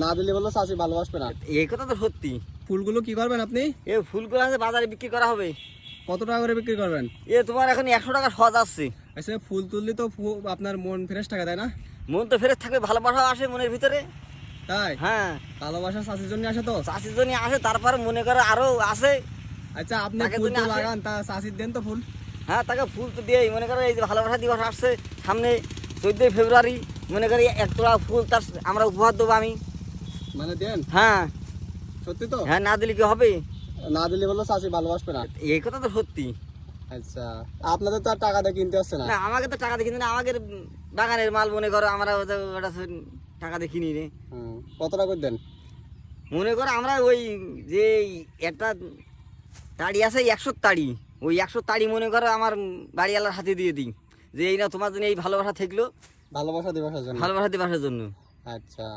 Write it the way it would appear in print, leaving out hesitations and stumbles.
না দিলে বললো চাচি ভালোবাসবে না। এই কথা তো সত্যি। ফুলগুলো কি করবেন আপনি? এই ফুলগুলো আছে বাজারে বিক্রি করা হবে। কত টাকা করে বিক্রি করবেন? তোমার এখন 100 টাকা সজ আসছে। আচ্ছা, ফুল তুললে তো আপনার মন ফ্রেশ থাকে, তাই না? মন তো ফ্রেশ থাকবে, ভালোবাসা আসে মনের ভিতরে। তাই? হ্যাঁ, ভালোবাসা চাচির জন্য আসে তো? চাষির জন্য আসে, তারপরে মনে করে আরো আসে। আচ্ছা, আপনি তাকে ফুল জন্য তো আসে। লাগান, তা চাচির দেন তো ফুল। হ্যাঁ, তাকে ফুল তো দিয়েই মনে করে এই যে ভালোবাসা দিবস আসছে সামনে 14 ফেব্রুয়ারি, মনে করি 1 তোলা ফুল তার আমরা উপহার দেবো আমি। মানে দেন? হ্যাঁ। সত্যি তো? হ্যাঁ, না দিলে কি হবে? না দিলে বললো চাচি ভালোবাসবে না। এই কথা তো সত্যি। আচ্ছা, আপনাদের তো আর টাকা দিয়ে কিনতে হচ্ছে না। না, আমাকে তো টাকা দিয়ে কিনে না, আমাদের বাগানের মাল মনে করো আমরা ওটা টাকা দিয়ে কিনি রে। কত টাকা করে দেন? মনে করো আমরা ওই যে একটা তাড়ি আছে 100 তাড়ি, ওই 100 তাড়ি মনে করো আমার বাড়িওয়ালার হাতে দিয়ে দিই, যে এই না তোমার জন্য এই ভালোবাসা থাকলো, ভালোবাসা দিবসের জন্য। ভালোবাসা দিবসের জন্য। আচ্ছা।